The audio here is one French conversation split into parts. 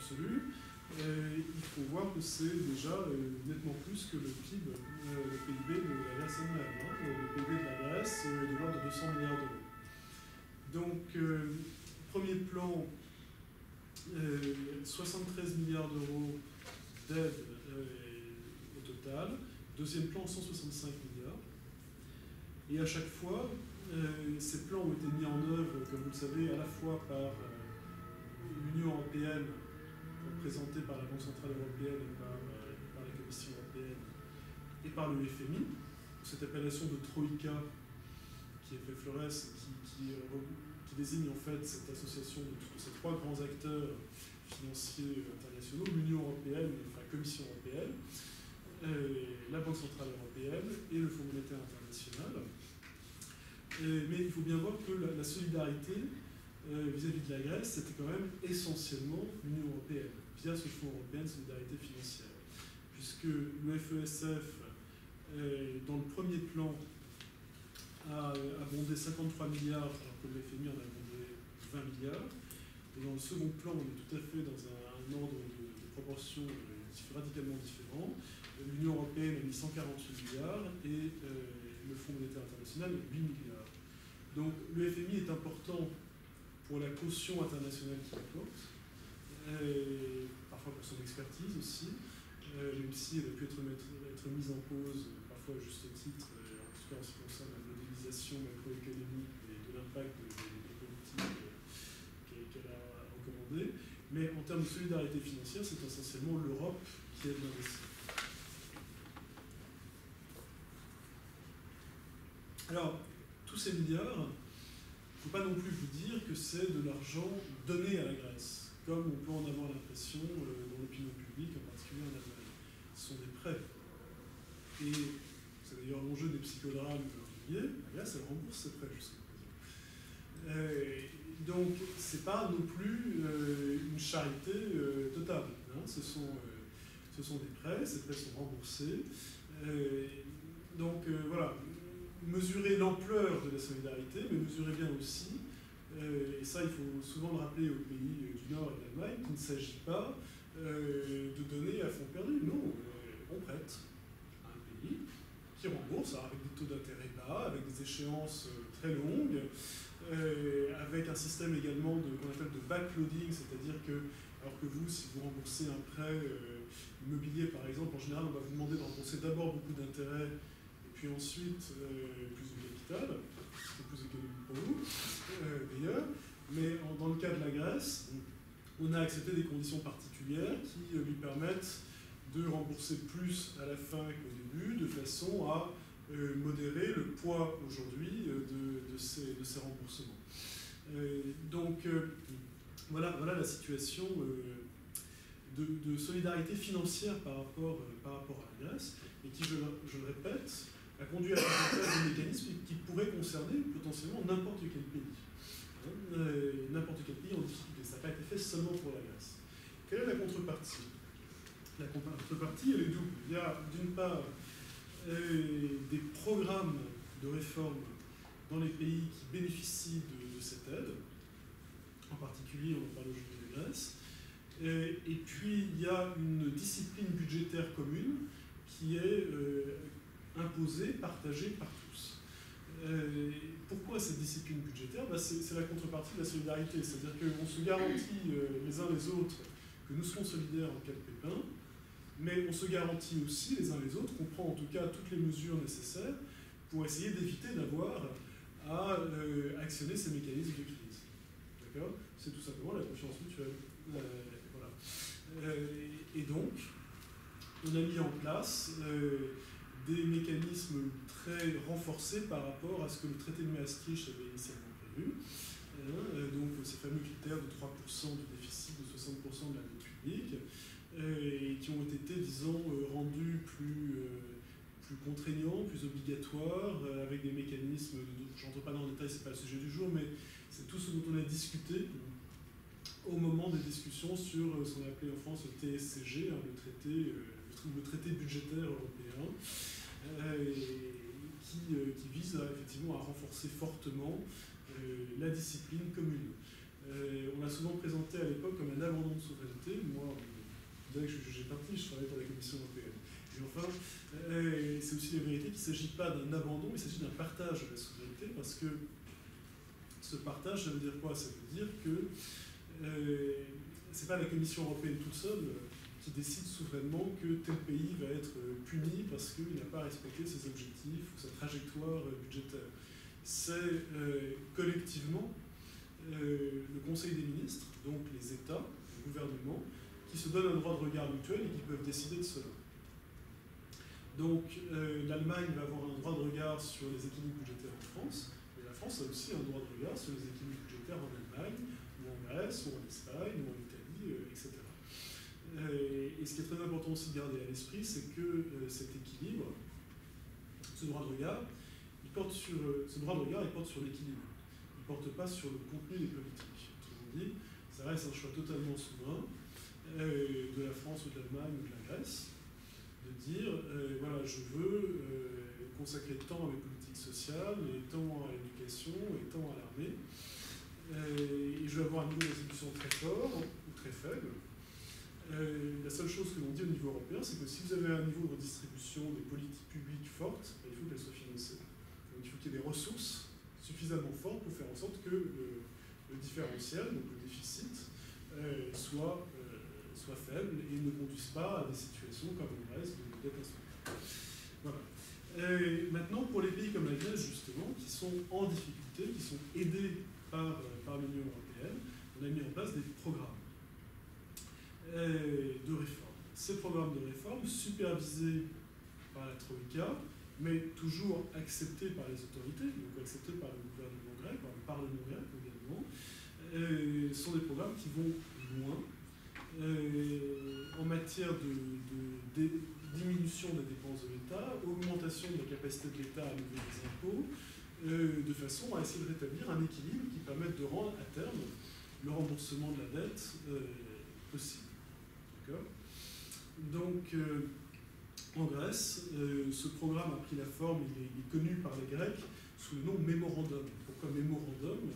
absolue, il faut voir que c'est déjà nettement plus que le PIB, le PIB de la Grèce elle-même. Hein. Le PIB de la Grèce est de l'ordre de 200 milliards d'euros. Donc, premier plan, 73 milliards d'euros d'aide au total. Deuxième plan, 165 milliards. Et à chaque fois, ces plans ont été mis en œuvre, comme vous le savez, à la fois par l'Union européenne, représentée par la Banque centrale européenne et par la Commission européenne, et par le FMI. Cette appellation de Troïka, qui est fait Flores, qui désigne en fait cette association de ces trois grands acteurs financiers internationaux, l'Union européenne, enfin la Commission européenne, la Banque centrale européenne et le Fonds monétaire international. Mais il faut bien voir que la solidarité vis-à-vis de la Grèce, c'était quand même essentiellement l'Union européenne, via ce Fonds européen de solidarité financière. Puisque le FESF, dans le premier plan, a abondé 53 milliards, alors que le FMI en a abondé 20 milliards. Et dans le second plan, on est tout à fait dans un ordre de proportion radicalement différent. L'Union européenne a mis 148 milliards et le Fonds monétaire international 8 milliards. Donc le FMI est important pour la caution internationale qu'il apporte, parfois pour son expertise aussi, même si elle a pu être mise en cause, parfois à juste titre, en tout cas en ce qui concerne la modélisation macroéconomique et de l'impact des politiques qu'elle a recommandées. Mais en termes de solidarité financière, c'est essentiellement l'Europe qui aide d'investir. Alors, tous ces milliards, il ne faut pas non plus vous dire que c'est de l'argent donné à la Grèce, comme on peut en avoir l'impression dans l'opinion publique, en particulier en Allemagne. Ce sont des prêts. Et c'est d'ailleurs l'enjeu des psychodrames immobiliers. La Grèce, elle rembourse ses prêts jusqu'à présent. Donc, ce n'est pas non plus une charité totale. Hein. Ce sont des prêts, ces prêts sont remboursés. Donc, voilà. Mesurer l'ampleur de la solidarité, mais mesurer bien aussi, et ça il faut souvent le rappeler aux pays du Nord et de l'Allemagne, qu'il ne s'agit pas de donner à fond perdu. Non, on prête à un pays qui rembourse avec des taux d'intérêt bas, avec des échéances très longues, avec un système également qu'on appelle de backloading, c'est-à-dire que, alors que vous, si vous remboursez un prêt immobilier par exemple, en général on va vous demander de rembourser d'abord beaucoup d'intérêts, puis ensuite plus de capital, c'est plus économique pour vous d'ailleurs, mais dans le cas de la Grèce, on a accepté des conditions particulières qui lui permettent de rembourser plus à la fin qu'au début, de façon à modérer le poids aujourd'hui de ces remboursements. Donc voilà la situation de solidarité financière par rapport à la Grèce, et qui, je le répète, a conduit à la mise en place de mécanismes qui pourraient concerner potentiellement n'importe quel pays. N'importe quel pays en difficulté. Ça n'a pas été fait seulement pour la Grèce. Quelle est la contrepartie? La contrepartie, elle est double. Il y a d'une part des programmes de réforme dans les pays qui bénéficient de cette aide. En particulier, on parle aujourd'hui de la Grèce. Et puis, il y a une discipline budgétaire commune qui est imposée, partagée par tous. Pourquoi cette discipline budgétaire? C'est la contrepartie de la solidarité. C'est-à-dire qu'on se garantit les uns les autres que nous serons solidaires en cas de pépin, mais on se garantit aussi les uns les autres qu'on prend en tout cas toutes les mesures nécessaires pour essayer d'éviter d'avoir à actionner ces mécanismes de crise. D'accord? C'est tout simplement la confiance mutuelle. Voilà. Et donc, on a mis en place des mécanismes très renforcés par rapport à ce que le traité de Maastricht avait initialement prévu. Donc ces fameux critères de 3% de déficit, de 60% de la dette publique, et qui ont été, disons, rendus plus contraignants, plus obligatoires, avec des mécanismes, je n'entre pas dans le détail, ce n'est pas le sujet du jour, mais c'est tout ce dont on a discuté au moment des discussions sur ce qu'on a appelé en France le TSCG, hein, le traité budgétaire européen, qui vise effectivement à renforcer fortement la discipline commune. On l'a souvent présenté à l'époque comme un abandon de souveraineté. Moi, dirais que je suis jugé parti, je travaille pour la Commission européenne. Et enfin, c'est aussi la vérité qu'il ne s'agit pas d'un abandon, il s'agit d'un partage de la souveraineté, parce que ce partage, ça veut dire quoi? Ça veut dire que c'est pas la Commission européenne toute seule qui décide souverainement que tel pays va être puni parce qu'il n'a pas respecté ses objectifs ou sa trajectoire budgétaire. C'est collectivement le Conseil des ministres, donc les États, le gouvernement, qui se donnent un droit de regard mutuel et qui peuvent décider de cela. Donc l'Allemagne va avoir un droit de regard sur les équilibres budgétaires en France, mais la France a aussi un droit de regard sur les équilibres budgétaires en Allemagne, ou en Grèce, ou en Espagne, ou en Italie, etc. Et ce qui est très important aussi de garder à l'esprit, c'est que cet équilibre, ce droit de regard, il porte sur l'équilibre. Il ne porte pas sur le contenu des politiques. Autrement dit, ça reste un choix totalement souverain de la France ou de l'Allemagne ou de la Grèce, de dire, voilà, je veux consacrer tant à mes politiques sociales, et tant à l'éducation, et tant à l'armée, et je vais avoir un niveau d'exécution très fort ou très faible. La seule chose que l'on dit au niveau européen, c'est que si vous avez un niveau de redistribution des politiques publiques fortes, il faut qu'elles soient financées. Donc il faut qu'il y ait des ressources suffisamment fortes pour faire en sorte que le différentiel, donc le déficit, soit faible et ne conduise pas à des situations comme en Grèce de dette instrumentale. Voilà. Maintenant, pour les pays comme la Grèce, justement, qui sont en difficulté, qui sont aidés par l'Union européenne, on a mis en place des programmes de réforme. Ces programmes de réforme, supervisés par la Troïka, mais toujours acceptés par les autorités, donc acceptés par le gouvernement grec, par le Parlement grec également, sont des programmes qui vont loin en matière de diminution des dépenses de l'État, augmentation de la capacité de l'État à lever des impôts, de façon à essayer de rétablir un équilibre qui permette de rendre à terme le remboursement de la dette possible. Donc, en Grèce, ce programme a pris la forme, il est connu par les Grecs sous le nom mémorandum. Pourquoi mémorandum?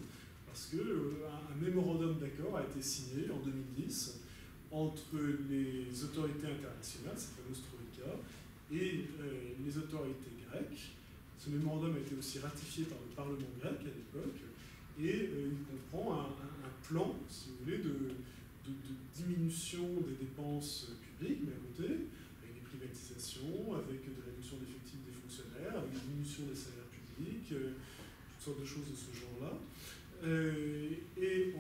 Parce qu'un mémorandum d'accord a été signé en 2010 entre les autorités internationales, cette fameuse Troïka, et les autorités grecques. Ce mémorandum a été aussi ratifié par le Parlement grec à l'époque, et il comprend un plan, si vous voulez, de diminution des dépenses publiques, mais à côté, avec des privatisations, avec des réductions d'effectifs des fonctionnaires, avec des diminutions des salaires publics, toutes sortes de choses de ce genre-là. Et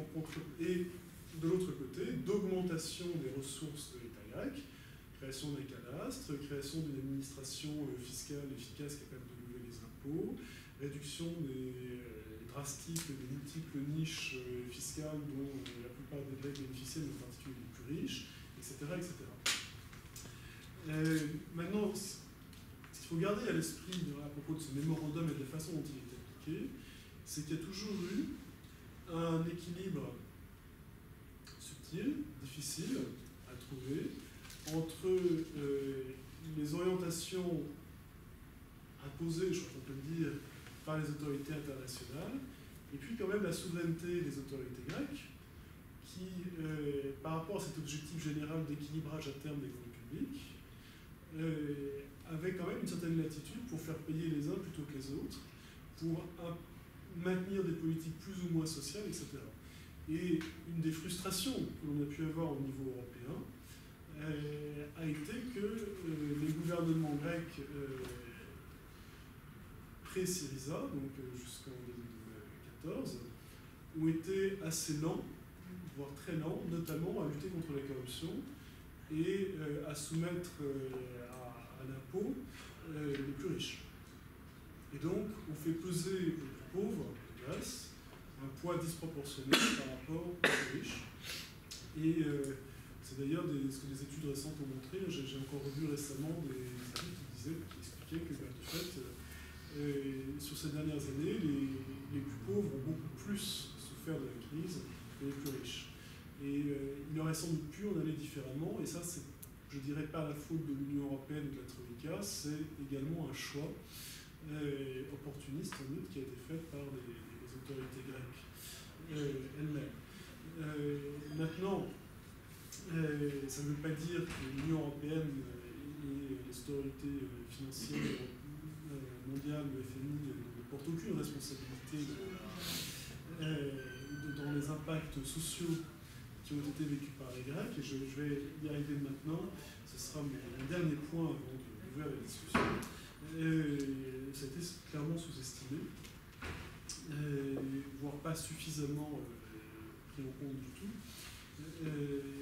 de l'autre côté, d'augmentation des ressources de l'État grec, création d'un cadastre, création d'une administration fiscale efficace capable de lever les impôts, réduction drastique des multiples niches fiscales dont la plupart des Grecs bénéficiaient, mais en particulier les plus riches, etc. etc. Maintenant, ce qu'il faut garder à l'esprit à propos de ce mémorandum et de la façon dont il est appliqué, c'est qu'il y a toujours eu un équilibre subtil, difficile à trouver, entre les orientations imposées, je crois qu'on peut le dire, par les autorités internationales, et puis quand même la souveraineté des autorités grecques, qui, par rapport à cet objectif général d'équilibrage à terme des comptes publics, avait quand même une certaine latitude pour faire payer les uns plutôt que les autres, pour maintenir des politiques plus ou moins sociales, etc. Et une des frustrations que l'on a pu avoir au niveau européen a été que les gouvernements grecs pré-Syriza, donc jusqu'en 2014, ont été assez lents, voire très lents, notamment à lutter contre la corruption et à soumettre à l'impôt les plus riches. Et donc, on fait peser les plus pauvres de Grèce un poids disproportionné par rapport aux plus riches. Et c'est d'ailleurs ce que des études récentes ont montré. J'ai encore revu récemment des études qui expliquaient que, de fait, sur ces dernières années, les plus pauvres ont beaucoup plus souffert de la crise que les plus riches. Et il aurait sans doute pu en aller différemment, et ça, c'est, je dirais, pas la faute de l'Union européenne ou de la Troïka, c'est également un choix opportuniste, sans doute, qui a été fait par les autorités grecques elles-mêmes. Maintenant, Ça ne veut pas dire que l'Union européenne et les autorités financières mondiales, le FMI, ne portent aucune responsabilité dans les impacts sociaux qui ont été vécus par les Grecs. Et je vais y arriver maintenant. Ce sera mon dernier point avant d'ouvrir la discussion. Ça a été clairement sous-estimé, voire pas suffisamment pris en compte du tout,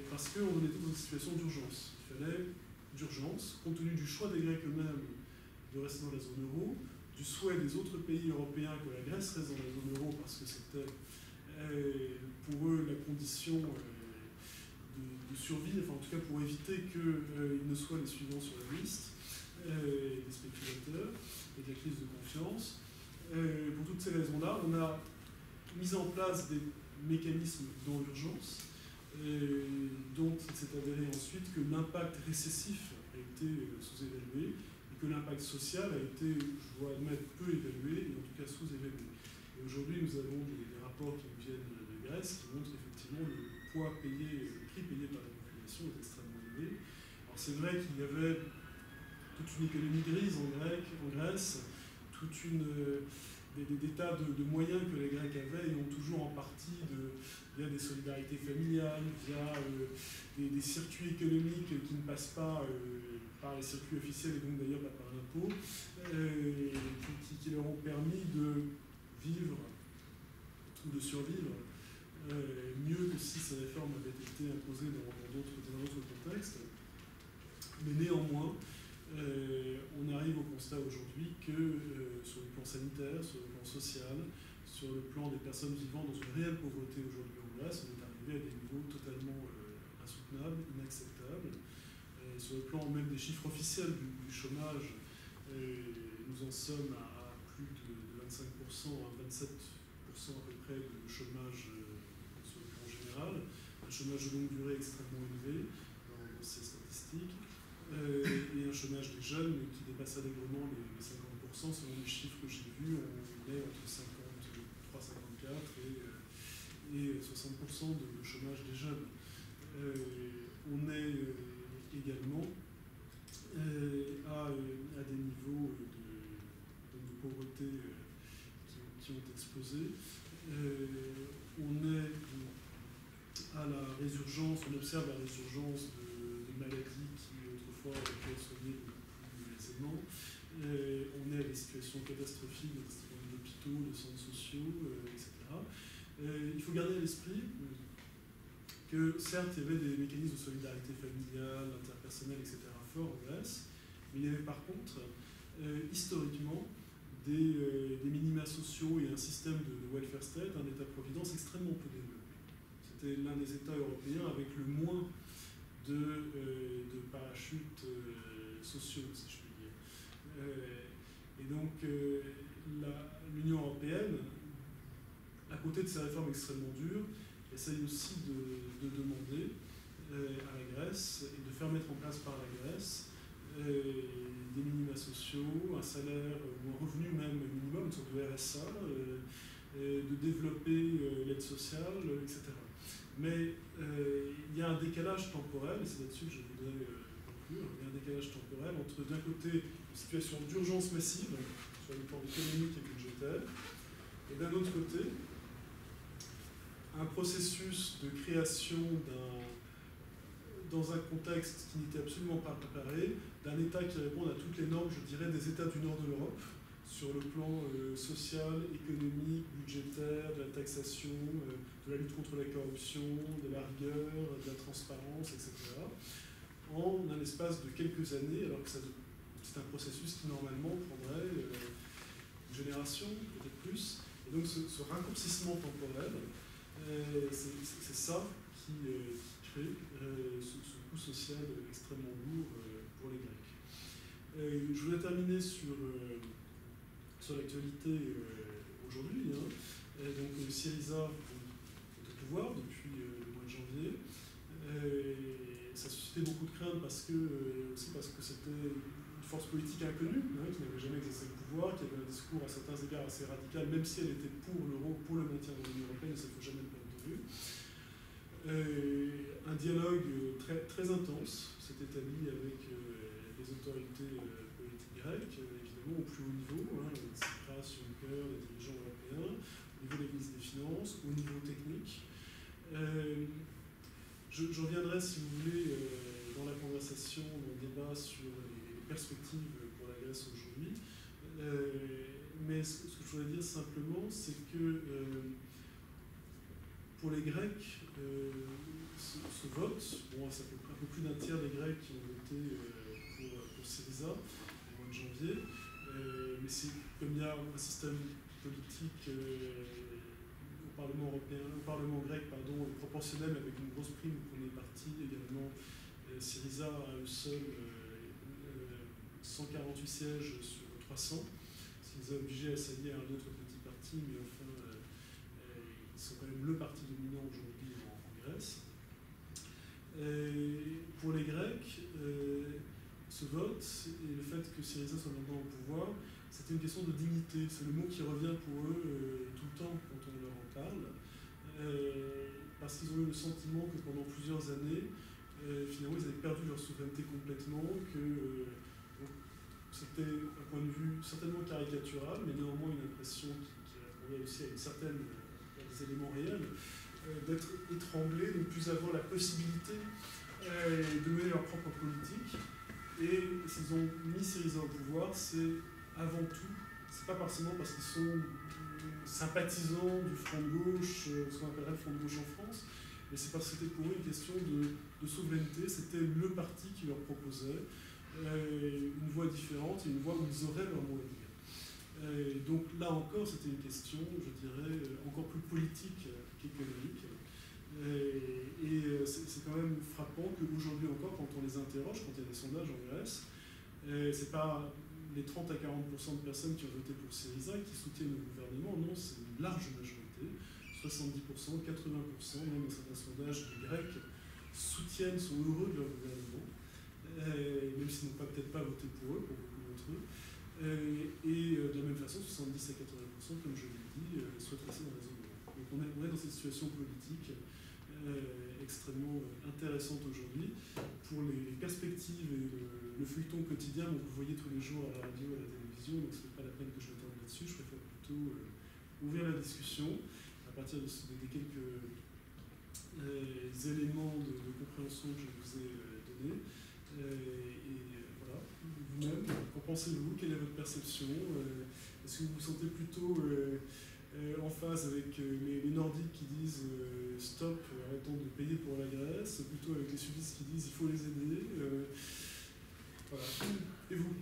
parce qu'on était dans une situation d'urgence. Il fallait d'urgence, compte tenu du choix des Grecs eux-mêmes de rester dans la zone euro, du souhait des autres pays européens que la Grèce reste dans la zone euro parce que c'était pour eux la condition de survie, enfin en tout cas pour éviter qu'ils ne soient les suivants sur la liste, des spéculateurs et de la crise de confiance. Pour toutes ces raisons-là, on a mis en place des mécanismes dans l'urgence, dont il s'est avéré ensuite que l'impact récessif a été sous-évalué et que l'impact social a été, je dois admettre, peu évalué et en tout cas sous-évalué. Et aujourd'hui, nous avons des rapports qui nous viennent de Grèce qui montrent effectivement le poids payé, le prix payé par la population est extrêmement élevé. Alors c'est vrai qu'il y avait toute une économie grise en Grèce, des tas de moyens que les Grecs avaient et ont toujours en partie via des solidarités familiales, via des circuits économiques qui ne passent pas par les circuits officiels et donc d'ailleurs pas par l'impôt, qui leur ont permis de vivre ou de survivre mieux que si ces réformes avaient été imposées dans un autre contexte. Mais néanmoins, on arrive au constat aujourd'hui que sur le plan sanitaire, sur le plan social, sur le plan des personnes vivant dans une réelle pauvreté aujourd'hui en Grèce, on est arrivé à des niveaux totalement insoutenables, inacceptables. Sur le plan même des chiffres officiels du chômage, nous en sommes à plus de 25%, à 27% à peu près de chômage sur le plan général, un chômage de longue durée extrêmement élevé dans ces statistiques. Et un chômage des jeunes qui dépasse allègrement les 50%. Selon les chiffres que j'ai vus, on est entre 53-54 et 60% de chômage des jeunes. On est également à des niveaux de pauvreté qui ont explosé. On est à la résurgence, on observe la résurgence de maladies qui autrefois étaient soignées beaucoup plus aisément. On est à des situations catastrophiques dans des hôpitaux, de centres sociaux, etc. Il faut garder à l'esprit que certes il y avait des mécanismes de solidarité familiale, interpersonnelle, etc. forts en Grèce, mais il y avait par contre historiquement des minima sociaux et un système de welfare state, un état-providence extrêmement peu développé. C'était l'un des États européens avec le moins de parachutes sociaux, si je puis dire. Et donc, l'Union européenne, à côté de ces réformes extrêmement dures, essaye aussi de demander à la Grèce et de faire mettre en place par la Grèce des minima sociaux, un salaire ou un revenu même minimum, une sorte de RSA, de développer l'aide sociale, etc. Mais il y a un décalage temporel, et c'est là-dessus que je voudrais conclure, il y a un décalage temporel entre d'un côté une situation d'urgence massive sur le plan économique et budgétaire, et d'un autre côté un processus de création dans un contexte qui n'était absolument pas préparé, d'un État qui réponde à toutes les normes, je dirais, des États du nord de l'Europe, sur le plan social, économique, budgétaire, de la taxation, de la lutte contre la corruption, de la rigueur, de la transparence, etc., en un espace de quelques années, alors que c'est un processus qui normalement prendrait une génération, peut-être plus. Et donc ce raccourcissement temporel, c'est ça qui crée ce coût social extrêmement lourd pour les Grecs. Je voulais terminer sur l'actualité aujourd'hui. Donc Syriza est au pouvoir depuis le mois de janvier. Ça suscitait beaucoup de craintes aussi parce que c'était une force politique inconnue, qui n'avait jamais exercé le pouvoir, qui avait un discours à certains égards assez radical, même si elle était pour l'euro, pour le maintien de l'Union européenne, et ça ne faut jamais le perdre de vue. Un dialogue très, très intense s'est établi avec les autorités politiques grecques, évidemment au plus haut niveau, hein, Tsipras, Juncker, les dirigeants européens, au niveau des ministres des Finances, au niveau technique. Je reviendrai, si vous voulez, dans la conversation, dans le débat sur les perspectives pour la Grèce aujourd'hui. Mais ce que je voudrais dire simplement, c'est que pour les Grecs, ce vote, bon, ça fait un peu plus d'un tiers des Grecs qui ont voté pour Syriza au mois de janvier, mais c'est comme il y a un système politique au Parlement européen, au Parlement grec, pardon, proportionnel avec une grosse prime pour les partis également. Syriza a eux seuls 148 sièges sur 300, ce qui les a obligés à s'allier à un autre petit parti, mais enfin, ils sont quand même le parti dominant aujourd'hui en Grèce. Pour les Grecs, ce vote et le fait que Syriza soit maintenant au pouvoir, c'était une question de dignité. C'est le mot qui revient pour eux tout le temps quand on leur en parle, parce qu'ils ont eu le sentiment que pendant plusieurs années, finalement, ils avaient perdu leur souveraineté complètement, que c'était un point de vue certainement caricatural, mais néanmoins une impression qui répondait aussi à des éléments réels, d'être étranglés, de ne plus avoir la possibilité de mener leur propre politique. Et s'ils ont mis Syriza au pouvoir, c'est avant tout, c'est pas forcément parce qu'ils sont sympathisants du front de gauche, ce qu'on appellerait le front de gauche en France, mais c'est parce que c'était pour eux une question de souveraineté. C'était le parti qui leur proposait une voie différente et une voie où ils auraient leur mot à dire. Donc là encore, c'était une question, je dirais, encore plus politique qu'économique. C'est quand même frappant qu'aujourd'hui encore, quand on les interroge, quand il y a des sondages en Grèce, c'est pas les 30 à 40% de personnes qui ont voté pour Syriza qui soutiennent le gouvernement, non, c'est une large majorité, 70%, 80%, même dans certains sondages, les Grecs soutiennent, sont heureux de leur gouvernement, même s'ils n'ont peut-être pas voté pour eux, pour beaucoup d'entre eux. De la même façon, 70 à 80%, comme je l'ai dit, souhaitent rester dans la zone euro. Donc on est dans cette situation politique extrêmement intéressante aujourd'hui. Pour les perspectives et le feuilleton quotidien, donc vous voyez tous les jours à la radio, à la télévision, donc ce n'est pas la peine que je m'étende là-dessus, je préfère plutôt ouvrir la discussion à partir des quelques éléments de compréhension que je vous ai donnés. Voilà, vous-même, qu'en pensez-vous? Quelle est votre perception? Est-ce que vous vous sentez plutôt en phase avec les Nordiques qui disent stop, arrêtons de payer pour la Grèce, plutôt avec les sudistes qui disent il faut les aider? Voilà. Et vous?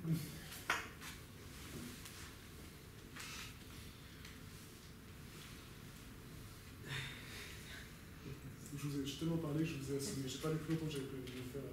J'ai tellement parlé que je vous ai assommé. Je n'ai pas lu plus longtemps que j'avais prévu de le faire.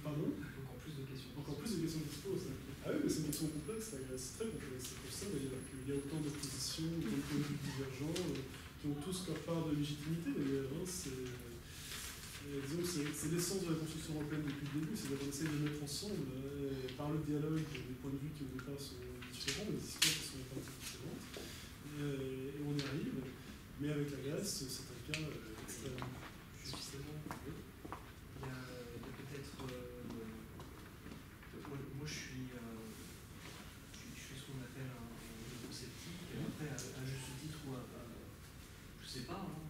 Pardon? Encore plus de questions. Encore plus de questions qui se posent. Ah oui, mais c'est une question complexe, c'est très complexe. C'est pour ça d'ailleurs qu'il y a autant d'oppositions, autant de points de vue divergents, qui ont tous leur part de légitimité d'ailleurs. Disons que c'est l'essence de la construction européenne depuis le début, c'est d'avoir essayé de mettre ensemble, par le dialogue, des points de vue qui au départ sont différents, des histoires qui sont pas différentes. Et on y arrive. Mais avec la Grèce, c'est un cas extrêmement. Justement, il y a peut-être. Moi, je suis ce qu'on appelle un sceptique. Après, à juste titre ou je sais pas, hein,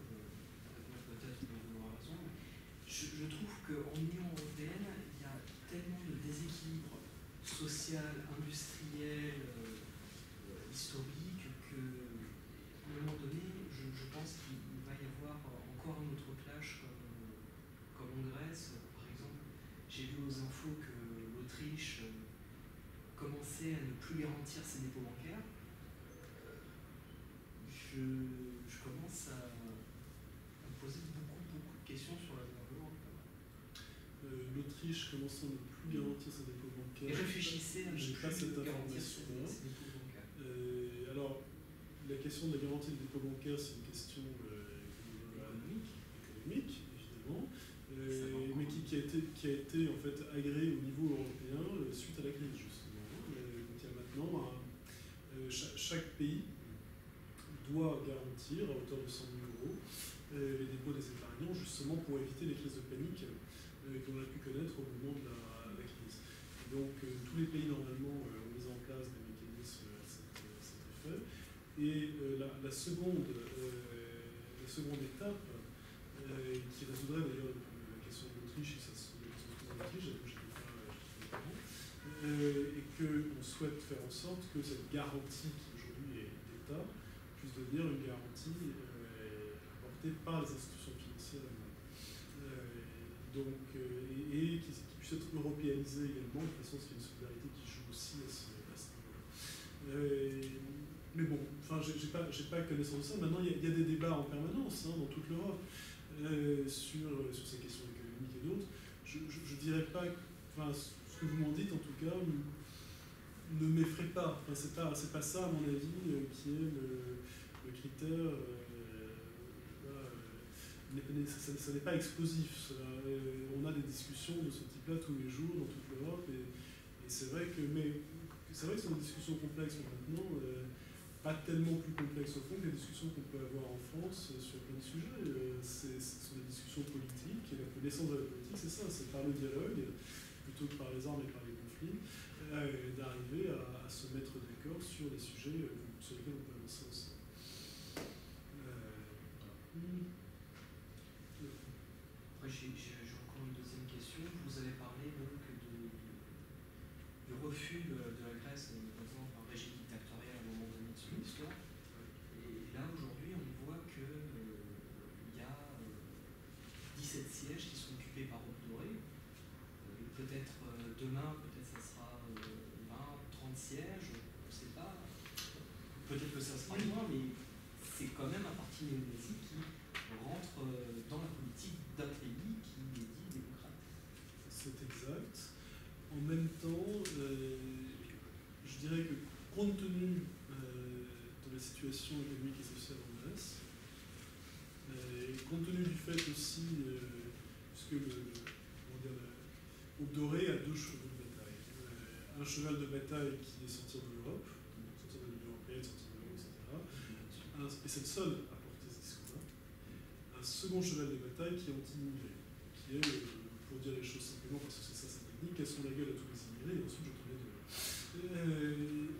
peut-être que vous aurez raison. Je trouve qu'en Union européenne, il y a tellement de déséquilibre social, industriel, historique, qu'à un moment donné, je pense qu'il va y avoir encore un autre clash comme en Grèce. Par exemple, j'ai vu aux infos que l'Autriche commençait à ne plus garantir ses dépôts bancaires. Je commence à me poser beaucoup de questions sur l'avenir de l'Europe. L'Autriche commençant à ne plus garantir ses dépôts bancaires. Et réfléchissez à ne plus garantir ses dépôts bancaires. Alors, la question de la garantie des dépôts bancaires, c'est une question économique, évidemment, mais qui a été en fait agréée au niveau européen suite à la crise, justement. maintenant, chaque pays doit garantir à hauteur de 100 000 euros les dépôts des épargnants, justement pour éviter les crises de panique qu'on a pu connaître au moment de la crise. Et donc tous les pays normalement ont mis en place des mécanismes à cet effet. Et la seconde étape, qui résoudrait d'ailleurs la question de l'Autriche, et ça se pose en Autriche, j'avoue que je n'étais pas au courant, et qu'on souhaite faire en sorte que cette garantie qui aujourd'hui est d'État puisse devenir une garantie apportée par les institutions financières et qui puisse être européanisée également, de toute façon c'est une solidarité qui joue aussi à ce niveau-là. Mais bon, enfin, j'ai pas connaissance de ça. Maintenant, il y a des débats en permanence dans toute l'Europe sur ces questions économiques et d'autres. Je dirais pas, enfin, ce que vous m'en dites en tout cas ne m'effraie pas. Enfin, c'est pas ça, à mon avis, qui est le critère. Ça n'est pas explosif. On a des discussions de ce type-là tous les jours dans toute l'Europe, et c'est vrai que c'est des discussions complexes maintenant. Pas tellement plus complexes au fond que les discussions qu'on peut avoir en France sur plein de sujets. Ce sont des discussions politiques, et la connaissance de la politique, c'est ça, c'est par le dialogue, plutôt que par les armes et par les conflits, d'arriver à se mettre d'accord sur des sujets sur lesquels on peut avancer ensemble. Après, j'ai encore une deuxième question. Vous avez parlé donc du refus de la Grèce, notamment par régime dictatorial à un moment donné de son histoire. Et là, aujourd'hui, on voit qu'il y a 17 sièges qui sont occupés par Aube dorée. Peut-être demain, peut-être ça sera 20, 30 sièges, on ne sait pas. Peut-être que ça sera moins, mais c'est quand même un parti néo-nazi qui rentre dans la politique d'un pays qui est dit démocrate. C'est exact. En même temps, je dirais que compte tenu de la situation économique et sociale en Grèce, et compte tenu du fait aussi, puisque Aube dorée a deux chevaux de bataille. Un cheval de bataille qui est sortir de l'Europe, sortir de l'Union européenne, sortir de l'Europe, etc. Et c'est le seul à porter ce discours-là. Un second cheval de bataille qui est anti-immigré, qui est, pour dire les choses simplement, parce que c'est ça sa technique, qu'elles sont la gueule à tous les immigrés, et ensuite je tournais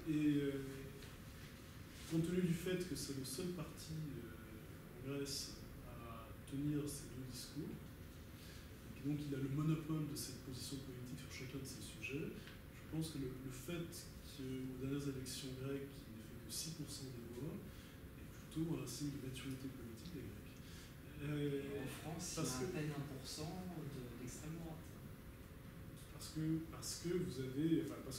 de compte tenu du fait que c'est le seul parti en Grèce à tenir ces deux discours, et donc il a le monopole de cette position politique sur chacun de ces sujets, je pense que le fait qu'aux dernières élections grecques, il n'ait fait que 6% des voix, est plutôt un signe de maturité politique des Grecs. En France, il y a à peine 1% d'extrême droite. Parce que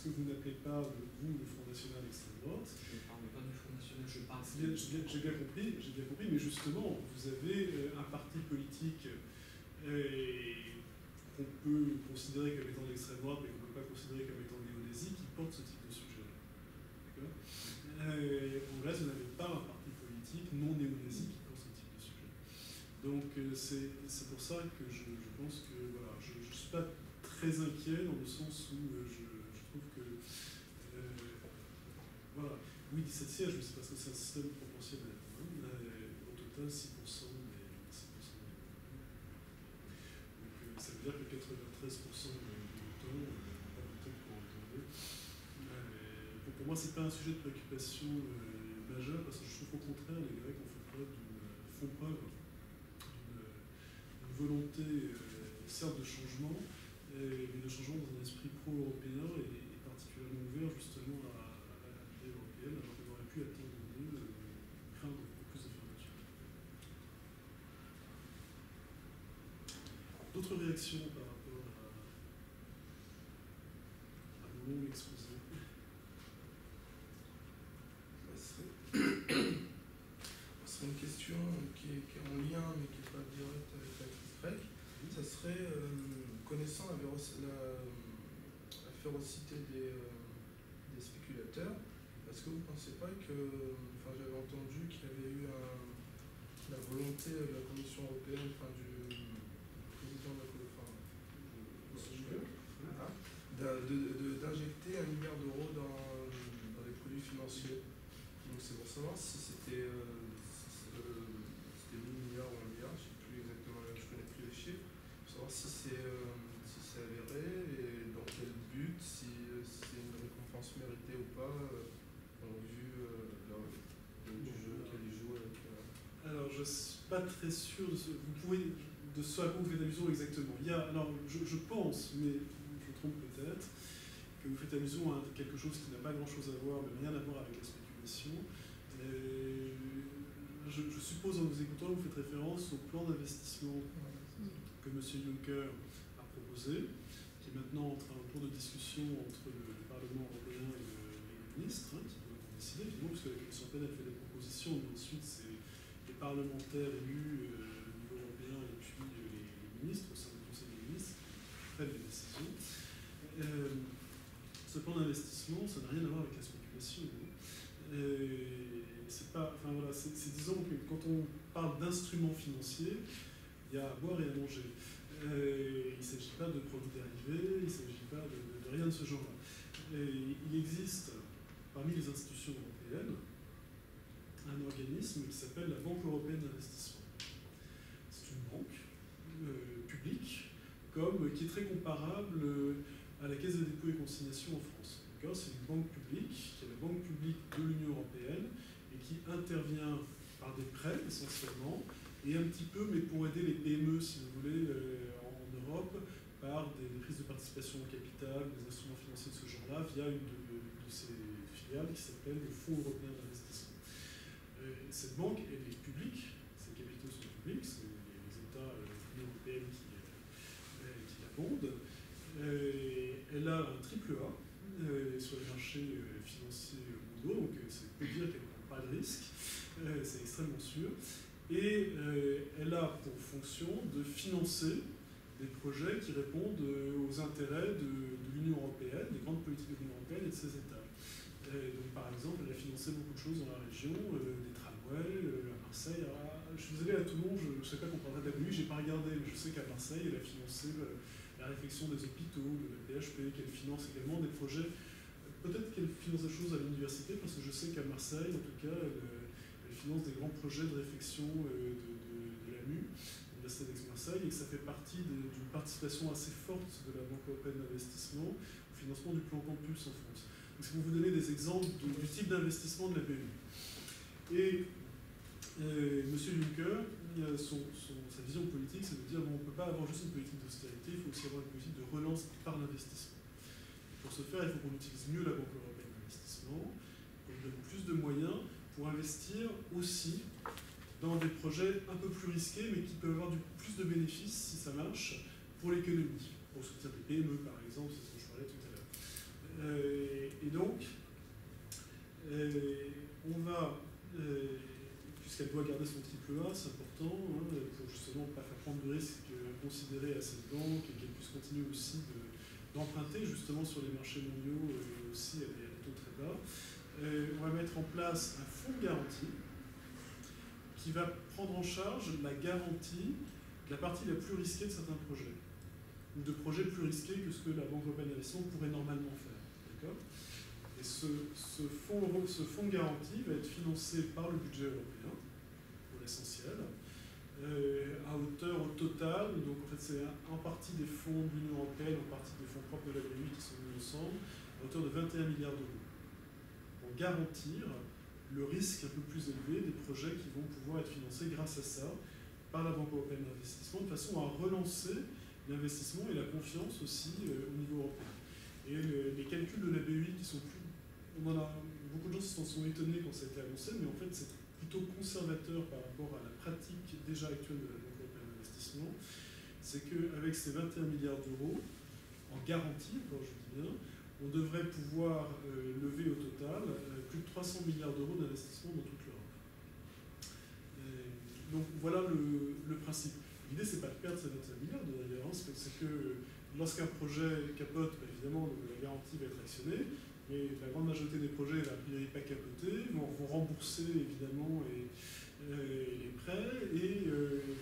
vous n'appelez pas vous le Front National extrême droite. Je ne parle pas du Front National, je parle. J'ai bien compris, mais justement, vous avez un parti politique qu'on peut considérer comme étant d'extrême droite, mais qu'on ne peut pas considérer comme étant néo-nazi, qui porte ce type de sujet. D'accord ? En Grèce, vous n'avez pas un parti politique non néo-nazi qui porte ce type de sujet. Donc c'est pour ça que je pense que voilà, je ne suis pas très inquiet dans le sens où je trouve que voilà, oui 17 sièges, mais c'est parce que c'est un système proportionnel. Au total 6% des donc ça veut dire que 93% du temps, on n'a pas de temps pour entendre. Pour moi, c'est pas un sujet de préoccupation majeur, parce que je trouve qu'au contraire, les Grecs font preuve d'une volonté, certes de changement, mais de changement dans un esprit pro-européen et particulièrement ouvert justement à l'idée européenne, alors qu'on aurait pu attendre d'eux craindre beaucoup plus de fermeture. D'autres réactions par rapport à mon long exposé? Ce serait une question qui est en lien mais qui n'est pas directe avec la crise grecque. Ça serait, connaissant la férocité des spéculateurs, est-ce que vous ne pensez pas que, j'avais entendu qu'il y avait eu la volonté de la Commission européenne, du président de la d'injecter 1 milliard d'euros dans financier. Donc c'est pour savoir si c'était 1000 milliards ou 1 milliard, je ne sais plus exactement, je connais plus les chiffres. Pour savoir si c'est avéré et dans quel but, si c'est une récompense méritée ou pas, en vue du jeu qu'elle joue avec. Alors, je ne suis pas très sûr de ce, vous pouvez, de ce à quoi vous faites allusion exactement. Il y a, alors, je pense, mais je me trompe peut-être, que vous faites allusion à quelque chose qui n'a pas grand-chose à voir, mais rien à voir avec la spéculation. Je suppose en vous écoutant, vous faites référence au plan d'investissement que M. Juncker a proposé, qui est maintenant en cours de discussion entre le Parlement européen et les ministres, qui doivent décider, évidemment, parce que la Commission européenne a fait des propositions, mais ensuite c'est les parlementaires élus au niveau européen et puis les ministres au sein du Conseil des ministres qui prennent les décisions. Ce plan d'investissement, ça n'a rien à voir avec la spéculation. C'est pas, enfin voilà, c'est disons que quand on parle d'instruments financiers, il y a à boire et à manger. Il ne s'agit pas de produits dérivés, il ne s'agit pas de rien de ce genre-là. Il existe parmi les institutions européennes un organisme qui s'appelle la Banque européenne d'investissement. C'est une banque publique qui est très comparable à la Caisse des dépôts et consignations en France. C'est une banque publique, qui est la banque publique de l'Union européenne, et qui intervient par des prêts essentiellement, et un petit peu, mais pour aider les PME, si vous voulez, en Europe, par des prises de participation au capital, des instruments financiers de ce genre-là, via une de ces filiales qui s'appelle le Fonds européen d'investissement. Cette banque, elle est publique, ses capitaux sont publics, c'est les États de l'Union européenne qui l'abondent. Elle a un triple A sur les marchés financiers mondiaux, donc c'est peut dire qu'elle ne prend pas de risque, c'est extrêmement sûr. Et elle a pour fonction de financer des projets qui répondent aux intérêts de l'Union européenne, des grandes politiques de l'Union européenne et de ses États. Donc, par exemple, elle a financé beaucoup de choses dans la région, des tramways, à Marseille. Je suis désolé à Toulon, je ne sais pas qu'on parlera de la BU, je n'ai pas regardé, mais je sais qu'à Marseille, elle a financé la réfection des hôpitaux, de la PHP, qu'elle finance également des projets. Peut-être qu'elle finance des choses à l'université, parce que je sais qu'à Marseille, en tout cas, elle finance des grands projets de réfection de l'AMU, l'Université d'Aix-Marseille, et que ça fait partie d'une participation assez forte de la Banque européenne d'investissement au financement du plan Campus en France. Donc, c'est pour vous donner des exemples du type d'investissement de la BU. Et M. Juncker, sa vision politique, c'est de dire bon, on ne peut pas avoir juste une politique d'austérité, il faut aussi avoir une politique de relance par l'investissement. Pour ce faire, il faut qu'on utilise mieux la Banque européenne d'investissement, qu'on lui donne plus de moyens pour investir aussi dans des projets un peu plus risqués, mais qui peuvent avoir plus de bénéfices, si ça marche, pour l'économie. Pour soutenir des PME, par exemple, c'est ce dont je parlais tout à l'heure. Et donc, on va... puisqu'elle doit garder son triple A, c'est important, pour justement ne pas faire prendre de risques considérés à cette banque et qu'elle puisse continuer aussi d'emprunter justement sur les marchés mondiaux aussi à des taux très bas. On va mettre en place un fonds de garantie qui va prendre en charge la garantie de la partie la plus risquée de certains projets, ou de projets plus risqués que ce que la Banque européenne d'investissement pourrait normalement faire. D'accord ? Et ce fonds de garantie va être financé par le budget européen, pour l'essentiel, à hauteur au total, donc en fait c'est en partie des fonds de l'Union européenne, en partie des fonds propres de la BEI qui sont mis ensemble, à hauteur de 21 milliards d'euros, pour garantir le risque un peu plus élevé des projets qui vont pouvoir être financés grâce à ça par la Banque européenne d'investissement, de façon à relancer l'investissement et la confiance aussi au niveau européen. Et les calculs de la BEI qui sont plus... beaucoup de gens s'en sont étonnés quand ça a été annoncé, mais en fait c'est plutôt conservateur par rapport à la pratique déjà actuelle de la Banque européenne d'investissement. C'est qu'avec ces 21 milliards d'euros, en garantie, encore je dis bien, on devrait pouvoir lever au total plus de 300 milliards d'euros d'investissement dans toute l'Europe. Donc voilà le principe. L'idée, c'est pas de perdre ces 25 milliards d'ailleurs, c'est que lorsqu'un projet capote, évidemment, la garantie va être actionnée, mais la grande majorité des projets ne va pas capoter, vont rembourser évidemment les prêts, et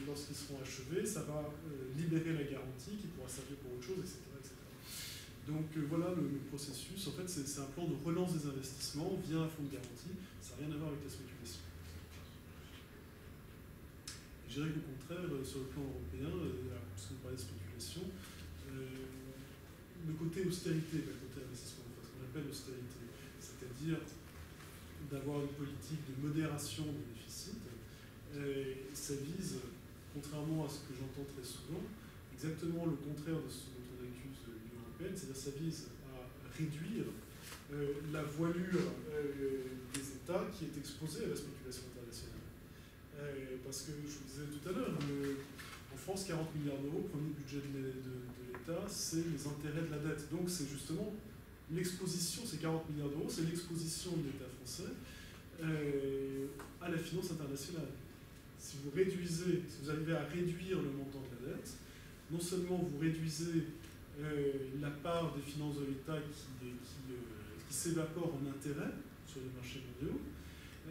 lorsqu'ils seront achevés, ça va libérer la garantie qui pourra servir pour autre chose, etc. etc. Donc voilà le processus. En fait, c'est un plan de relance des investissements via un fonds de garantie. Ça n'a rien à voir avec la spéculation. Je dirais qu'au contraire, sur le plan européen, puisqu'on parlait de spéculation, le côté austérité, le côté investissement, enfin, ce qu'on appelle austérité, c'est-à-dire d'avoir une politique de modération des déficits, ça vise, contrairement à ce que j'entends très souvent, exactement le contraire de ce dont on accuse l'Union européenne, c'est-à-dire ça vise à réduire la voilure des États qui est exposée à la spéculation internationale. Parce que, je vous disais tout à l'heure, en France, 40 milliards d'euros, premier budget de l'État, c'est les intérêts de la dette. Donc c'est justement l'exposition, ces 40 milliards d'euros, c'est l'exposition de l'État français à la finance internationale. Si vous réduisez, si vous arrivez à réduire le montant de la dette, non seulement vous réduisez la part des finances de l'État qui s'évapore en intérêt sur les marchés mondiaux,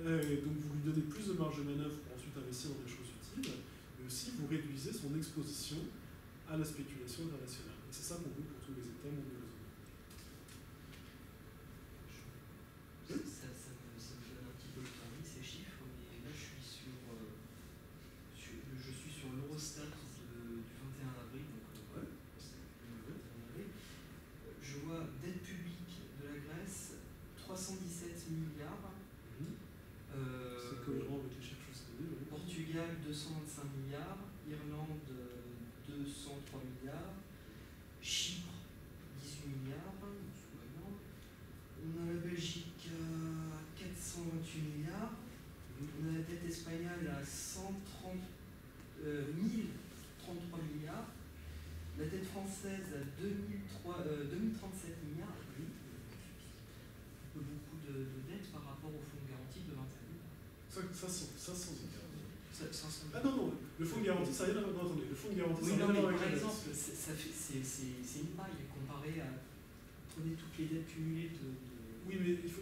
donc vous lui donnez plus de marge de manœuvre pour ensuite investir dans des choses utiles, mais aussi vous réduisez son exposition à la spéculation internationale. Et c'est ça qu'on veut pour tous les États mondiaux. Ça me donne un petit peu le temps, ces chiffres, mais là je suis sur l'Eurostat du 21 avril, donc Ouais. le 21 avril. Je vois dette publique de la Grèce, 317 milliards. C'est cohérent avec les chiffres que je vous ai dit. Portugal, 225 milliards. Irlande, 203 milliards. Chypre, 18 milliards. On a la Belgique à 428 milliards. On a la dette espagnole à 1033 milliards. La dette française à 2037 milliards. Beaucoup de dettes par rapport au fonds de garantie de 21 milliards. 500 milliards. Ah 500 non, le fonds de garantie, ça n'a rien à voir. Attendez, le fonds de garantie, oui, ça n'a non, rien à voir mais avec par la dette. exemple, c'est une paille comparé à. Prenez toutes les dettes cumulées de. Oui, mais il faut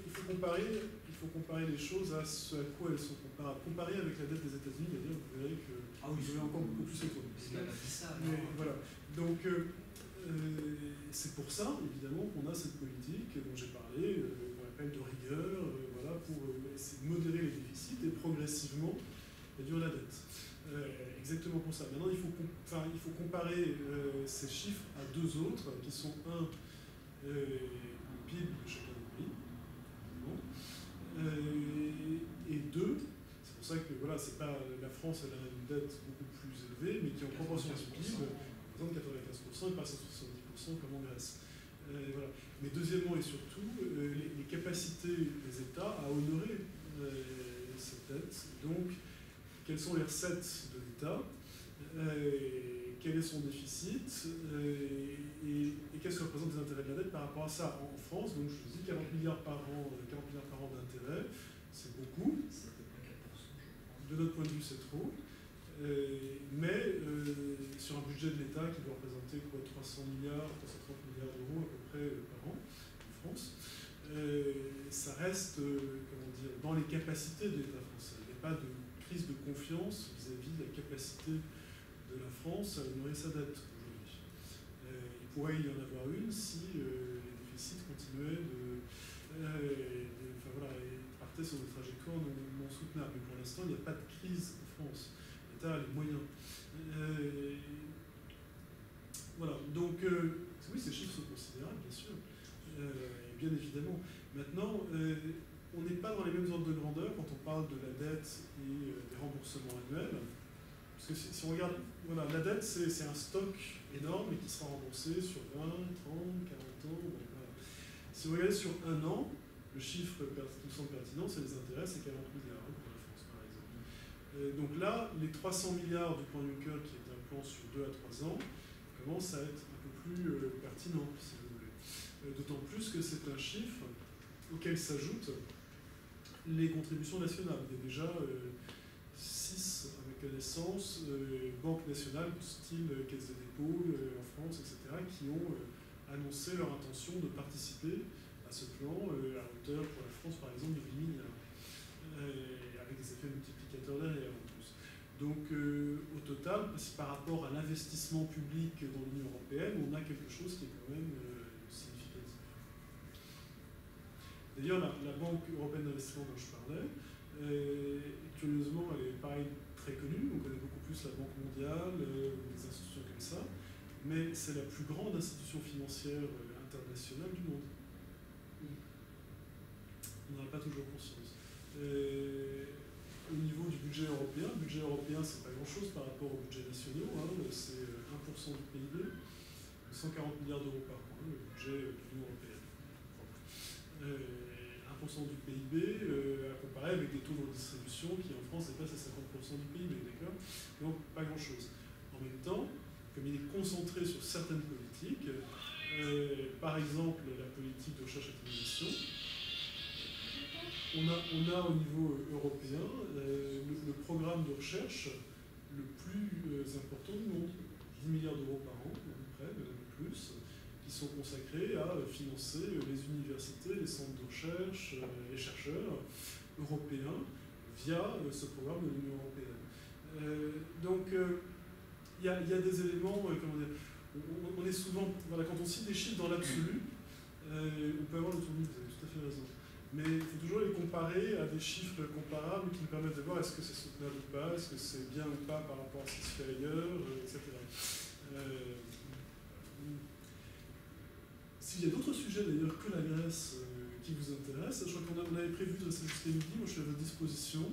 comparer les choses à ce à quoi elles sont comparables. Comparer avec la dette des États-Unis, vous verrez que vous avez encore beaucoup plus étonné. C'est pas ça. Mais voilà. Donc, c'est pour ça, évidemment, qu'on a cette politique dont j'ai parlé, qu'on appelle de rigueur, voilà, pour essayer de modérer les déficits et progressivement réduire la dette. Exactement pour ça. Maintenant, il faut comparer ces chiffres à deux autres, qui sont le PIB de chacun des pays, et deux, c'est pour ça que voilà, c'est pas la France, elle a une dette beaucoup plus élevée, mais qui en proportion à son PIB représente 95% et pas 170% comme en Grèce. Voilà. Mais deuxièmement et surtout, les capacités des États à honorer cette dette. Donc, quelles sont les recettes de l'État, quel est son déficit, et qu'est-ce que représentent les intérêts de la dette par rapport à ça. En France, donc je vous dis 40 milliards par an d'intérêts, c'est beaucoup. De notre point de vue, c'est trop. Mais sur un budget de l'État qui doit représenter quoi, 300 milliards, 330 milliards d'euros à peu près par an en France, ça reste dans les capacités de l'État français. Il n'y a pas de crise de confiance vis-à-vis de la capacité de la France à honorer sa dette aujourd'hui. Il pourrait y en avoir une si les déficits continuaient partaient sur des trajectoires non soutenables. Mais pour l'instant, il n'y a pas de crise en France. L'État a les moyens. Voilà, donc oui, ces chiffres sont considérables, bien sûr, bien évidemment. Maintenant, on n'est pas dans les mêmes ordres de grandeur quand on parle de la dette et des remboursements annuels. Parce que si on regarde, voilà, la dette, c'est un stock énorme et qui sera remboursé sur 20, 30, 40 ans. Donc voilà. Si vous regardez sur un an, le chiffre qui me semble pertinent, c'est les intérêts, c'est 40 milliards pour la France, par exemple. Donc là, les 300 milliards du plan Juncker, qui est un plan sur 2 à 3 ans, commence à être un peu plus pertinent, si vous voulez. D'autant plus que c'est un chiffre auquel s'ajoutent les contributions nationales. Il y a déjà 6, à ma connaissance, banques nationales, style Caisse des dépôts en France, etc., qui ont annoncé leur intention de participer à ce plan à hauteur pour la France, par exemple, de 8 milliards, avec des effets multiplicateurs derrière en plus. Donc, au total, par rapport à l'investissement public dans l'Union européenne, on a quelque chose qui est quand même significatif. D'ailleurs, la Banque européenne d'investissement dont je parlais, curieusement, elle est pareil, très connue. On connaît beaucoup plus la Banque mondiale, des institutions comme ça, mais c'est la plus grande institution financière internationale du monde. On n'en a pas toujours conscience. Au niveau du budget européen, c'est pas grand-chose par rapport aux budgets nationaux, hein, c'est 1% du PIB, 140 milliards d'euros par an, le budget de l'Union européenne. 1% du PIB, à comparer avec des taux de redistribution qui en France dépassent les 50% du PIB, d'accord? Donc pas grand-chose. En même temps, comme il est concentré sur certaines politiques, par exemple la politique de recherche et d'innovation, on a au niveau européen le programme de recherche le plus important du monde. 10 milliards d'euros par an, à peu près, même plus, qui sont consacrés à financer les universités, les centres de recherche, les chercheurs européens via ce programme de l'Union européenne. Donc, il y a des éléments, comment dire, on est souvent, voilà, quand on cite des chiffres dans l'absolu, on peut avoir le tournis, vous avez tout à fait raison. Mais il faut toujours les comparer à des chiffres comparables qui nous permettent de voir est-ce que c'est soutenable ou pas, est-ce que c'est bien ou pas par rapport à ce qui se fait ailleurs, etc. S'il y a d'autres sujets d'ailleurs que la Grèce qui vous intéressent, je crois qu'on avait prévu de rester jusqu'à midi, moi je suis à votre disposition.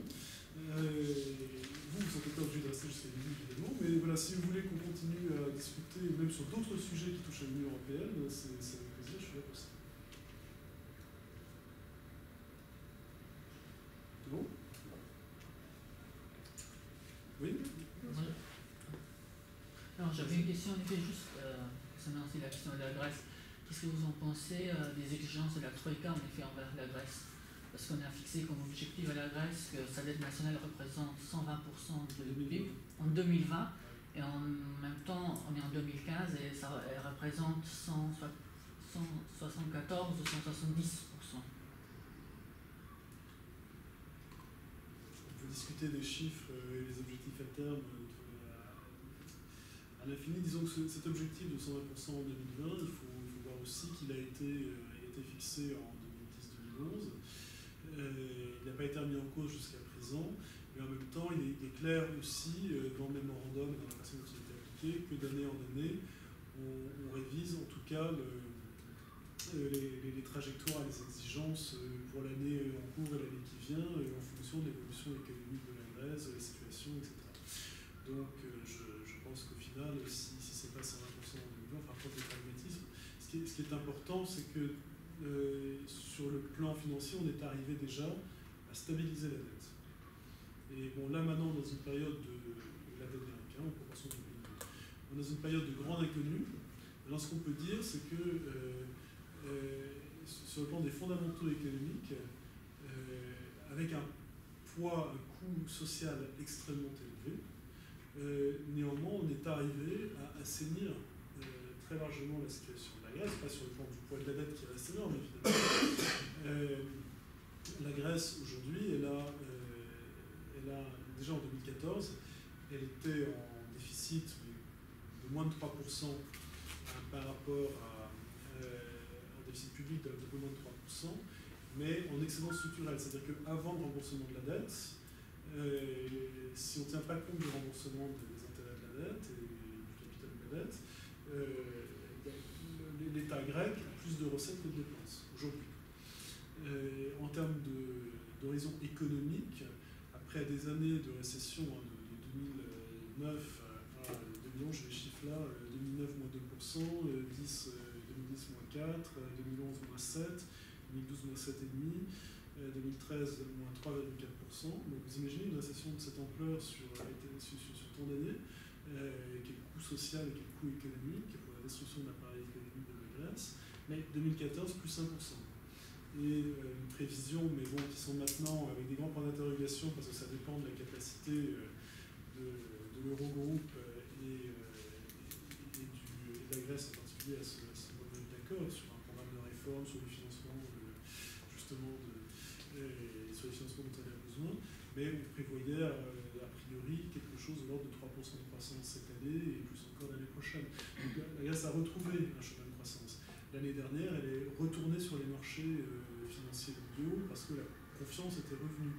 Vous n'êtes pas obligé de rester jusqu'à midi évidemment, mais voilà, si vous voulez qu'on continue à discuter, même sur d'autres sujets qui touchent à l'Union européenne, c'est avec plaisir, je suis là pour ça. Bon. Oui. Alors j'avais une question en effet juste concernant aussi la question de la Grèce. Qu'est-ce que vous en pensez des exigences de la Troïka en effet envers la Grèce? Parce qu'on a fixé comme objectif à la Grèce que sa dette nationale représente 120% du PIB en 2020 et en même temps on est en 2015 et elle représente 174 ou 170%. Discuter des chiffres et des objectifs à terme à l'infini. Disons que cet objectif de 120% en 2020, il faut voir aussi qu'il a été fixé en 2010-2011. Il n'a pas été remis en cause jusqu'à présent, mais en même temps, il est clair aussi dans le mémorandum et dans la façon dont il a été appliqué que d'année en année, on révise en tout cas les trajectoires et les exigences pour l'année en cours et l'année qui vient en fonction de l'évolution économique de la Grèce, de la situation, etc. Donc je pense qu'au final, si c'est pas 120% en 2020, enfin preuve de pragmatisme, ce qui est important, c'est que sur le plan financier, on est arrivé déjà à stabiliser la dette. Et bon, là maintenant, dans une période de la dette américaine, en proportion du PIB, on est dans une période de grande inconnue. Alors ce qu'on peut dire, c'est que sur le plan des fondamentaux économiques, avec un poids, un coût social extrêmement élevé, néanmoins on est arrivé à assainir très largement la situation de la Grèce, pas sur le plan du poids de la dette qui reste énorme évidemment. La Grèce aujourd'hui, elle a déjà en 2014, elle était en déficit de moins de 3% par rapport au déficit public de moins de 3%, mais en excédence structurelle. C'est-à-dire qu'avant le remboursement de la dette, si on ne tient pas compte du remboursement des intérêts de la dette et du capital de la dette, l'État grec a plus de recettes que de dépenses aujourd'hui. En termes d'horizon économique, après des années de récession de 2009, 2011, j'ai les chiffres là, 2009 moins 2%, 2010 moins 4, 2011 moins 7, 2012 moins 7,5, 2013 moins 3,4%. Donc vous imaginez une récession de cette ampleur sur tant d'années, quel coût social et quel coût économique pour la destruction de l'appareil économique de la Grèce, mais 2014 plus 5%. Et une prévision, mais bon, qui sont maintenant avec des grands points d'interrogation parce que ça dépend de la capacité de l'Eurogroupe et de la Grèce en particulier à se mettre d'accord sur un programme de réforme, sur le financement justement sur les financements dont elle a besoin. Mais on prévoyait a priori quelque chose de l'ordre de 3% de croissance cette année et plus encore l'année prochaine. Donc la Grèce a retrouvé un chemin de croissance. l'année dernière, elle est retournée sur les marchés financiers mondiaux parce que la confiance était revenue.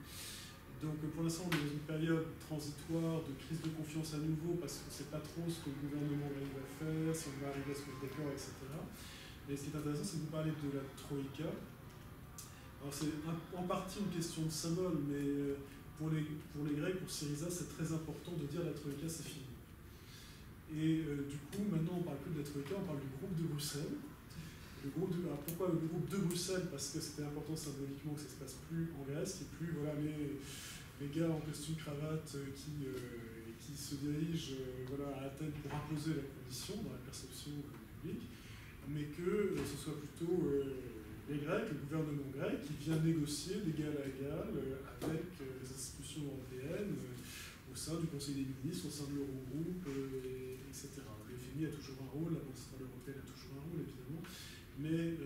Donc pour l'instant, on est dans une période transitoire de crise de confiance à nouveau parce qu'on ne sait pas trop ce que le gouvernement arrive à faire, si on va arriver à se mettre d'accord, etc. Et ce qui est intéressant, c'est que vous parlez de la Troïka. Alors c'est en partie une question de symbole, mais pour les Grecs, pour Syriza, c'est très important de dire la Troïka, c'est fini. Et du coup, maintenant, on ne parle plus de la Troïka, on parle du groupe de Bruxelles. Alors pourquoi le groupe de Bruxelles? Parce que c'était important symboliquement que ça ne se passe plus en Grèce, et plus voilà, les gars en costume cravate qui se dirigent voilà, à Athènes pour imposer la condition dans la perception publique, mais que ce soit plutôt les Grecs, le gouvernement grec, qui vient négocier d'égal à égal avec les institutions européennes au sein du Conseil des ministres, au sein de l'Eurogroupe, etc. Le FMI a toujours un rôle, la Banque centrale européenne a toujours un rôle, évidemment. Mais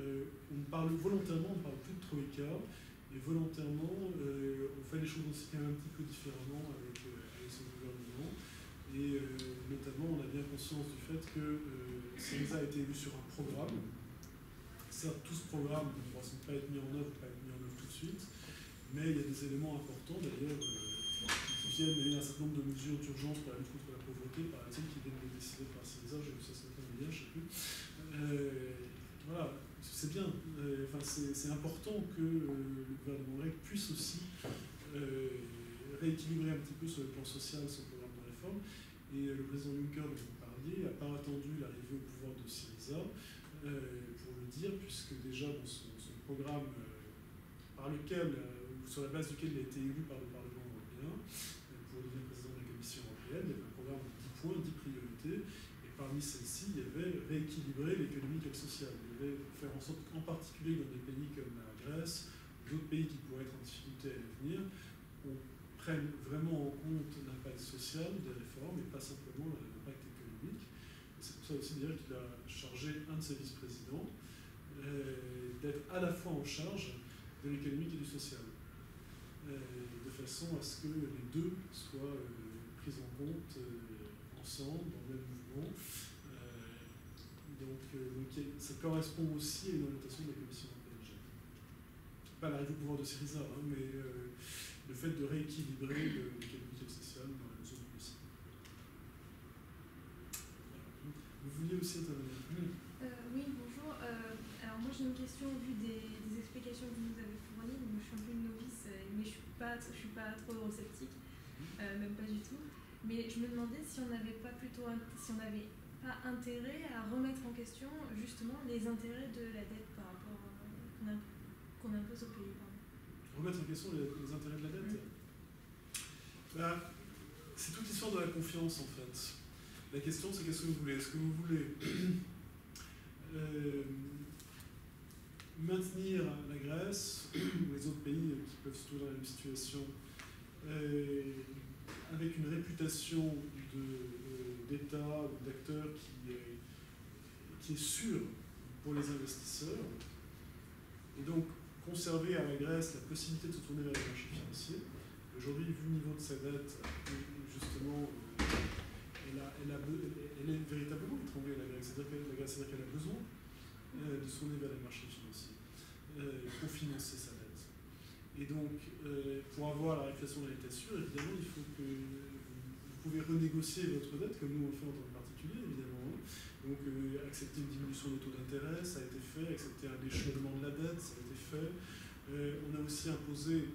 on parle volontairement, on ne parle plus de Troïka, et volontairement, on fait les choses aussi quand même un petit peu différemment avec ce gouvernement. Et notamment, on a bien conscience du fait que Syriza a été élu sur un programme. Certes, tout ce programme ne pourra pas être mis en œuvre, tout de suite, mais il y a des éléments importants, d'ailleurs, qui viennent mener un certain nombre de mesures d'urgence pour la lutte contre la pauvreté, par exemple, qui viennent de décider par Syriza, j'ai vu ça ce matin ou hier, je ne sais plus. Voilà, c'est bien. C'est important que le gouvernement grec puisse aussi rééquilibrer un petit peu sur le plan social son programme de réforme. Et le président Juncker, dont vous parliez, n'a pas attendu l'arrivée au pouvoir de Syriza pour le dire, puisque déjà dans son programme par lequel, sur la base duquel il a été élu par le Parlement européen pour devenir président de la Commission européenne, il y avait un programme de 10 points, 10 priorités. Parmi celles-ci, il y avait rééquilibrer l'économie et le social. Il y avait faire en sorte, en particulier dans des pays comme la Grèce, d'autres pays qui pourraient être en difficulté à l'avenir, on prenne vraiment en compte l'impact social des réformes et pas simplement l'impact économique. C'est pour ça aussi d'ailleurs qu'il a chargé un de ses vice-présidents d'être à la fois en charge de l'économique et du social, de façon à ce que les deux soient pris en compte ensemble, dans le même mouvement. Donc ça correspond aussi à une orientation de la Commission européenne. Pas l'arrivée au pouvoir de Syriza, hein, mais le fait de rééquilibrer l'économie et le social dans la zone possible. Voilà. Vous vouliez aussi intervenir? Oui, bonjour. Alors moi j'ai une question au vu des explications que vous nous avez fournies. Donc, je suis un peu une novice, mais je suis pas trop eurosceptique, même pas du tout. Mais je me demandais si on n'avait pas intérêt à remettre en question justement les intérêts de la dette par rapport qu'on impose au pays. Remettre en question les intérêts de la dette. C'est toute l'histoire de la confiance en fait. La question c'est qu'est-ce que vous voulez? Est-ce que vous voulez maintenir la Grèce ou les autres pays qui peuvent se trouver dans la même situation avec une réputation d'État ou d'acteur qui est sûre pour les investisseurs, et donc conserver à la Grèce la possibilité de se tourner vers les marchés financiers. Aujourd'hui, vu le niveau de sa dette, justement, elle est véritablement étranglée, la Grèce. C'est-à-dire qu'elle a besoin de se tourner vers les marchés financiers pour financer sa dette. Et donc, pour avoir la réflexion de l'État sûr, évidemment, il faut que vous pouvez renégocier votre dette, comme nous on le fait en tant que particulier, évidemment. Donc, accepter une diminution des taux d'intérêt, ça a été fait. Accepter un échelonnement de la dette, ça a été fait. On a aussi imposé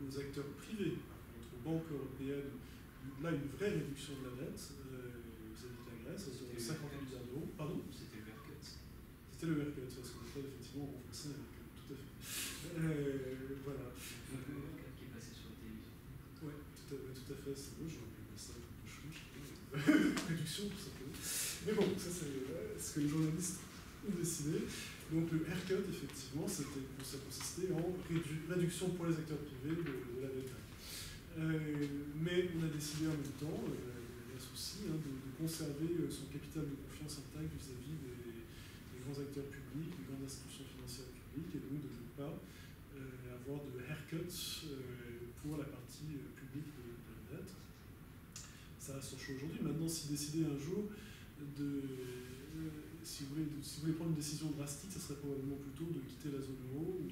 aux acteurs privés, aux banques européennes, là, une vraie réduction de la dette vis-à-vis de la Grèce, à 50 milliards d'euros. Pardon? C'était le haircut. C'était le haircut, parce qu'on appelle effectivement en français, tout à fait. Voilà. Qui est passé sur la télévision. Oui, tout à fait, c'est beau, je rappelle ça un peu chou, réduction tout simplement. Mais bon, ça c'est ce que les journalistes ont décidé. Donc le haircut, effectivement, ça consistait en réduction pour les acteurs privés de la dette. Mais on a décidé en même temps, il y a un souci, de conserver son capital de confiance intact vis-à-vis des grands acteurs publics, des grandes institutions financières publiques, et donc de ne pas avoir de haircut pour la partie publique de la dette. Ça reste son choix aujourd'hui. Maintenant, si décider un jour si vous voulez prendre une décision drastique, ce serait probablement plutôt de quitter la zone euro ou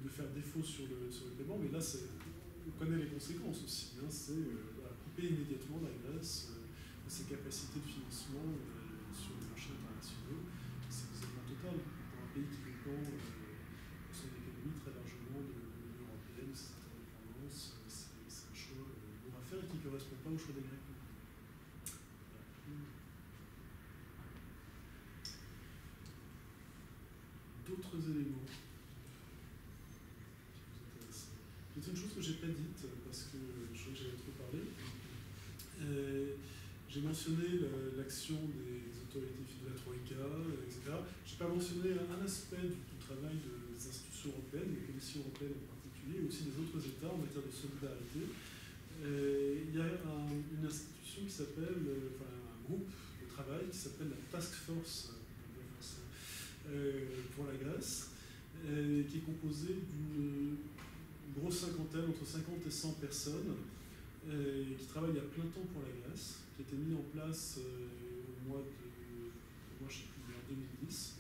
de faire défaut sur le paiement. Mais là, on connaît les conséquences aussi. Hein, c'est couper immédiatement la Grèce de ses capacités de financement sur les marchés internationaux. C'est l'isolement total pour un pays qui dépend son économie très largement de l'Union européenne, de ses interdépendances. C'est un choix lourd à faire et qui ne correspond pas au choix des Grecs. D'autres éléments qui vous intéressent. C'est une chose que je n'ai pas dite parce que je crois que j'avais trop parlé. J'ai mentionné l'action des autorités de la Troïka, etc. Je n'ai pas mentionné un aspect du travail des institutions européennes, des commissions européennes en particulier, et aussi des autres États en matière de solidarité. Il y a une institution qui s'appelle, un groupe de travail qui s'appelle la Task Force pour la Grèce, qui est composée d'une grosse cinquantaine, entre 50 et 100 personnes, qui travaillent à plein temps pour la Grèce, qui a été mis en place au mois je ne sais plus, en 2010,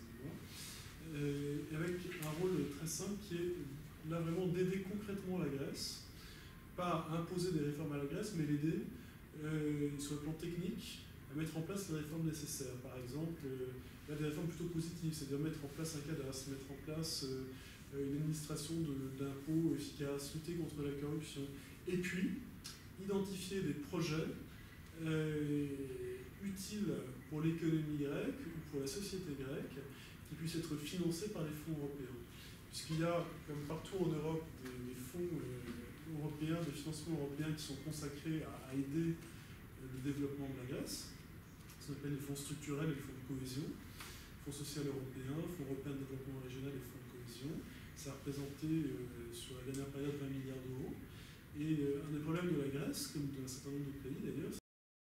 avec un rôle très simple qui est là vraiment d'aider concrètement la Grèce, pas imposer des réformes à la Grèce, mais l'aider sur le plan technique à mettre en place les réformes nécessaires. Par exemple, là, des réformes plutôt positives, c'est-à-dire mettre en place un cadastre, mettre en place une administration d'impôts efficace, lutter contre la corruption, et puis identifier des projets utiles pour l'économie grecque ou pour la société grecque qui puissent être financés par les fonds européens. Puisqu'il y a, comme partout en Europe, des fonds européens, des financements européens qui sont consacrés à aider le développement de la Grèce. Ça s'appelle les fonds structurels et les fonds de cohésion. Fonds social européen, Fonds européen de développement régional et fonds de cohésion. Ça a représenté sur la dernière période 20 milliards d'euros. Et un des problèmes de la Grèce, comme d'un certain nombre de